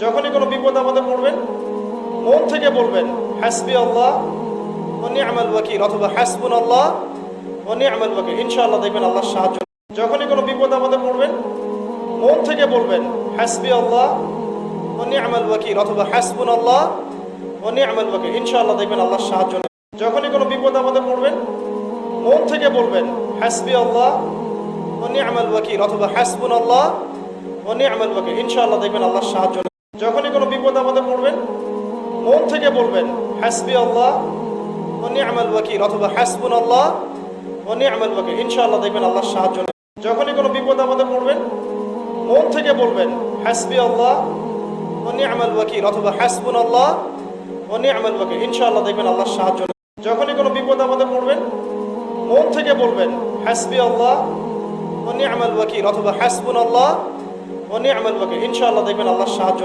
যখনই কোনো বিপদ আপদে পড়বেন মন থেকে বলবেন হাসবি আল্লাহ ওয়া নি'মাল ওয়াকিল অথবা হাসবুনাল্লাহ ওয়া নি'মাল ওয়াকিল। ইনশাআল্লাহ দেখবেন আল্লাহর সাহায্য। যখনই কোনো বিপদ আপদে পড়বেন মন থেকে বলবেন হাসবি আল্লাহ ওয়া নি'মাল ওয়াকিল অথবা হাসবুনাল্লাহ ওয়া নি'মাল ওয়াকিল। ইনশাআল্লাহ দেখবেন আল্লাহর সাহায্য। যখনই কোনো বিপদ আপদে পড়বেন মন থেকে বলবেন হাসবি আল্লাহ ওয়া নি'মাল ওয়াকিল অথবা হাসবুনাল্লাহ ওয়া নি'মাল ওয়াকিল। ইনশাআল্লাহ দেখবেন আল্লাহর সাহায্য। যখনই কোনো বিপদ আপদে পড়বেন মন থেকে বলবেন হাসবি আল্লাহ ওয়া নি'মাল ওয়াকিল অথবা হাসবুনাল্লাহ ওয়া নি'মাল ওয়াকিল। ইনশাআল্লাহ দেখবেন আল্লাহর সাহায্য। যখনই কোনো বিপদ আপদে পড়বেন মন থেকে বলবেন হাসবি আল্লাহ ওয়া নি'মাল ওয়াকিল অথবা হাসবুনাল্লাহ ওয়া নি'মাল ওয়াকিল। ইনশাআল্লাহ দেখবেন আল্লাহর সাহায্য। যখনই কোনো বিপদ আপদে পড়বেন মন থেকে বলবেন হাসবি আল্লাহ ওয়া নি'মাল ওয়াকিল অথবা হাসবুনাল্লাহ ওয়া নি'মাল ওয়াকিল। ইনশাআল্লাহ দেখবেন আল্লাহর সাহায্য।